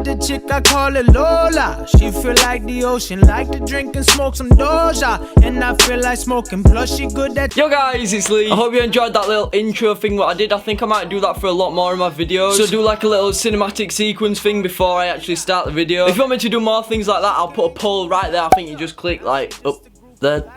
got the chick, I call it Lola. She feel like the ocean, like to drink and smoke some Doja. And I feel like smoking, plus she good at... Yo guys, it's Lee. I hope you enjoyed that little intro thing what I did. I think I might do that for a lot more of my videos. So do like a little cinematic sequence thing before I actually start the video. If you want me to do more things like that, I'll put a poll right there. I think you just click like up there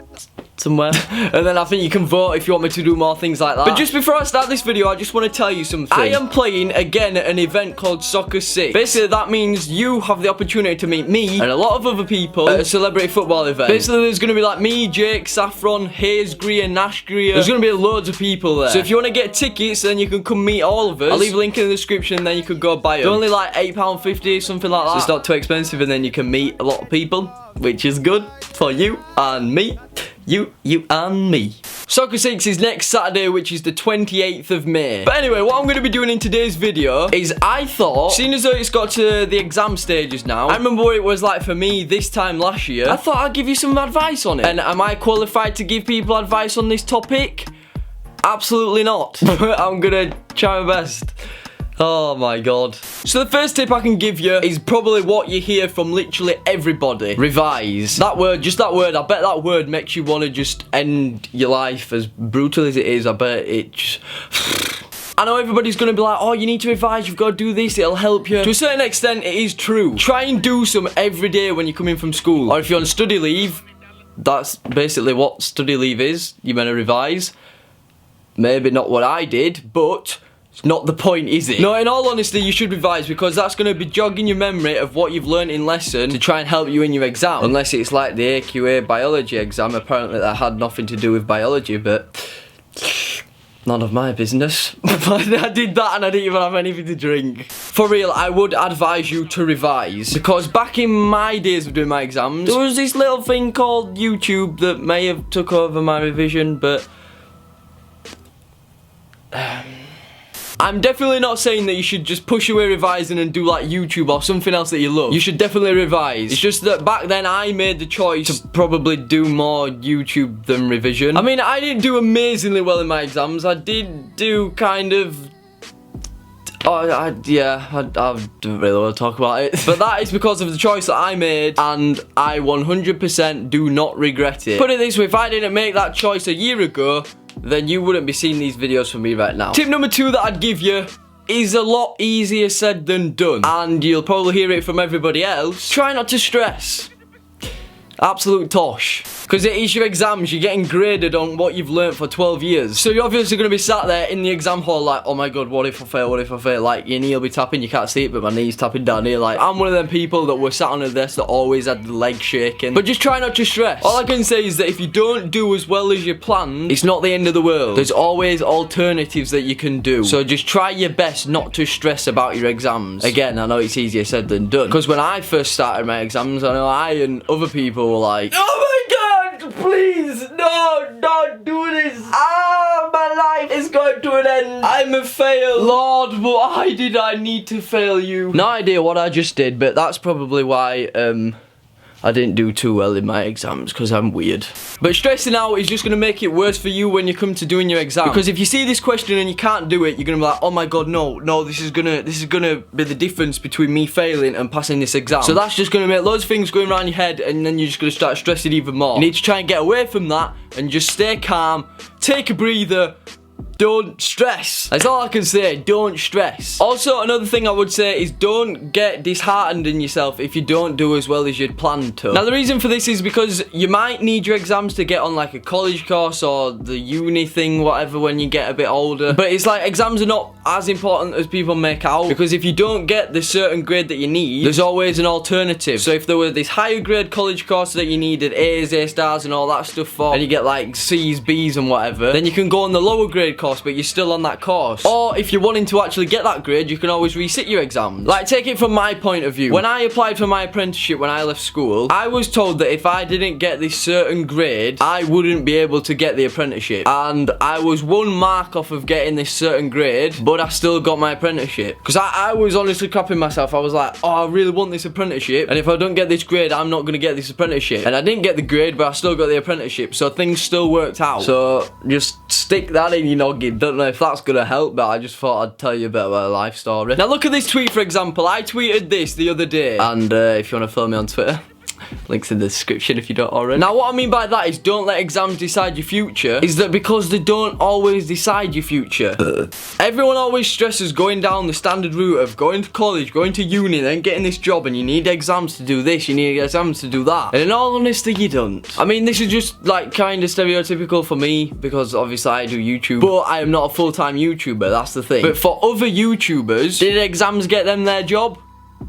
somewhere, and then I think you can vote if you want me to do more things like that. But just before I start this video, I just want to tell you something. I am playing again at an event called Soccer 6. Basically that means you have the opportunity to meet me and a lot of other people at a celebrity football event. Basically there's going to be like me, Jake, Saffron, Hayes Greer, Nash Greer. There's going to be loads of people there. So if you want to get tickets, then you can come meet all of us. I'll leave a link in the description and then you can go buy them. They're only like £8.50, something like that. So it's not too expensive, and then you can meet a lot of people, which is good for you and me. You and me. Soccer 6 is next Saturday, which is the 28th of May. But anyway, what I'm going to be doing in today's video is I thought, seeing as though it's got to the exam stages now, I remember what it was like for me this time last year. I thought I'd give you some advice on it. And am I qualified to give people advice on this topic? Absolutely not. I'm going to try my best. Oh my god. So the first tip I can give you is probably what you hear from literally everybody. Revise. That word, just that word, I bet that word makes you want to just end your life, as brutal as it is. I bet it just... I know everybody's going to be like, oh, you need to revise, you've got to do this, it'll help you. To a certain extent, it is true. Try and do some every day when you come in from school. Or if you're on study leave, that's basically what study leave is. You're meant to revise. Maybe not what I did, but... it's not the point, is it? No, in all honesty, you should revise, because that's going to be jogging your memory of what you've learned in lesson to try and help you in your exam. Unless it's like the AQA biology exam. Apparently that had nothing to do with biology, but none of my business. I did that and I didn't even have anything to drink. For real, I would advise you to revise, because back in my days of doing my exams, there was this little thing called YouTube that may have took over my revision, but... I'm definitely not saying that you should just push away revising and do like YouTube or something else that you love. You should definitely revise. It's just that back then I made the choice to probably do more YouTube than revision. I mean, I didn't do amazingly well in my exams. I did do kind of... I don't really want to talk about it. But that is because of the choice that I made, and I 100% do not regret it. Put it this way, if I didn't make that choice a year ago, then you wouldn't be seeing these videos from me right now. Tip number 2 that I'd give you is a lot easier said than done, and you'll probably hear it from everybody else. Try not to stress. Absolute tosh. Because it is your exams, you're getting graded on what you've learnt for 12 years. So you're obviously going to be sat there in the exam hall like, oh my god, what if I fail, what if I fail? Like, your knee will be tapping, you can't see it, but my knee's tapping down here. Like, I'm one of them people that were sat on a desk that always had the leg shaking. But just try not to stress. All I can say is that if you don't do as well as you planned, it's not the end of the world. There's always alternatives that you can do. So just try your best not to stress about your exams. Again, I know it's easier said than done. Because when I first started my exams, I know I and other people were like, oh my god, please, no, don't do this. Ah, my life is going to an end. I'm a fail. Lord, why did I need to fail you? No idea what I just did, but that's probably why, I didn't do too well in my exams, because I'm weird. But stressing out is just going to make it worse for you when you come to doing your exam. Because if you see this question and you can't do it, you're going to be like, oh my god, no, this is gonna be the difference between me failing and passing this exam. So that's just going to make loads of things going around your head, and then you're just going to start stressing even more. You need to try and get away from that and just stay calm, take a breather. Don't stress. That's all I can say. Don't stress. Also, another thing I would say is don't get disheartened in yourself if you don't do as well as you'd planned to. Now, the reason for this is because you might need your exams to get on like a college course or the uni thing, whatever, when you get a bit older. But it's like exams are not as important as people make out, because if you don't get the certain grade that you need, there's always an alternative. So if there were this higher grade college course that you needed A's, A stars and all that stuff for, and you get like C's, B's and whatever, then you can go on the lower grade course, but you're still on that course. Or if you're wanting to actually get that grade, you can always resit your exams. Like, take it from my point of view. When I applied for my apprenticeship when I left school, I was told that if I didn't get this certain grade, I wouldn't be able to get the apprenticeship. And I was 1 mark off of getting this certain grade, but I still got my apprenticeship. Because I was honestly crapping myself. I was like, oh, I really want this apprenticeship, and if I don't get this grade, I'm not going to get this apprenticeship. And I didn't get the grade, but I still got the apprenticeship, so things still worked out. So just stick that in, you know, vlogging. Don't know if that's gonna help, but I just thought I'd tell you a bit about a life story. Now look at this tweet, for example. I tweeted this the other day, and if you want to follow me on Twitter, links in the description if you don't already. Now what I mean by that is don't let exams decide your future, is that because they don't always decide your future. Everyone always stresses going down the standard route of going to college, going to uni, then getting this job, and you need exams to do this, you need exams to do that. And in all honesty, you don't. I mean, this is just like kind of stereotypical for me, because obviously I do YouTube, but I am not a full-time YouTuber, that's the thing. But for other YouTubers, did exams get them their job?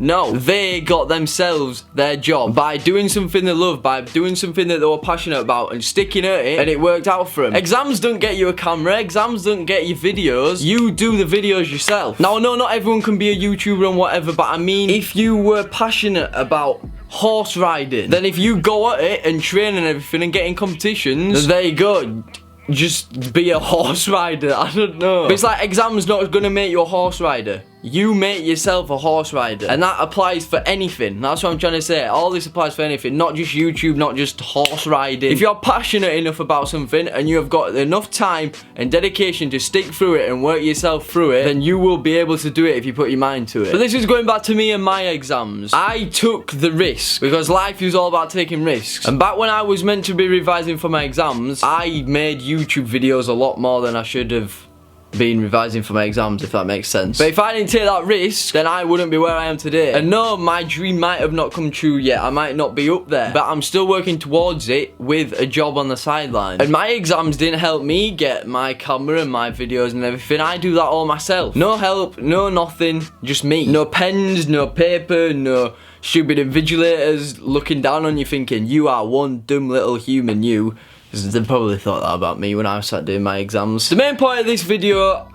No, they got themselves their job by doing something they love, by doing something that they were passionate about and sticking at it, and it worked out for them. Exams don't get you a camera, exams don't get you videos, you do the videos yourself. Now I know not everyone can be a YouTuber and whatever, but I mean, if you were passionate about horse riding, then if you go at it and train and everything and get in competitions, then there you go. Just be a horse rider, I don't know. But it's like exams not gonna make you a horse rider. You make yourself a horse rider. And that applies for anything. That's what I'm trying to say. All this applies for anything. Not just YouTube, not just horse riding. If you're passionate enough about something and you have got enough time and dedication to stick through it and work yourself through it, then you will be able to do it if you put your mind to it. But this is going back to me and my exams. I took the risk because life is all about taking risks. And back when I was meant to be revising for my exams, I made YouTube videos a lot more than I should have been revising for my exams, if that makes sense. But if I didn't take that risk, then I wouldn't be where I am today. And no, my dream might have not come true yet. I might not be up there, but I'm still working towards it with a job on the sideline. And my exams didn't help me get my camera and my videos and everything. I do that all myself. No help, no nothing, just me. No pens, no paper, no stupid invigilators looking down on you thinking, you are one dumb little human, you. They probably thought that about me when I was sat doing my exams. The main point of this video,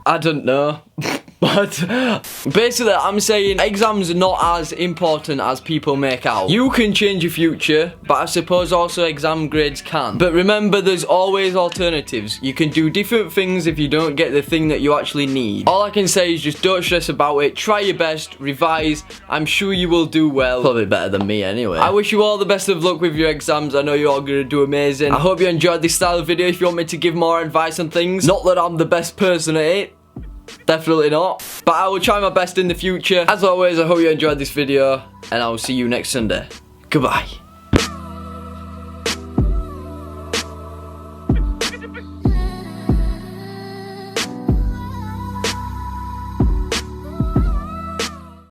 I don't know. But basically I'm saying exams are not as important as people make out. You can change your future, but I suppose also exam grades can. But remember, there's always alternatives. You can do different things if you don't get the thing that you actually need. All I can say is just don't stress about it. Try your best, revise. I'm sure you will do well. Probably better than me anyway. I wish you all the best of luck with your exams. I know you're all gonna do amazing. I hope you enjoyed this style of video. If you want me to give more advice on things, not that I'm the best person at it, definitely not, but I will try my best in the future. As always, I hope you enjoyed this video, and I will see you next Sunday. Goodbye.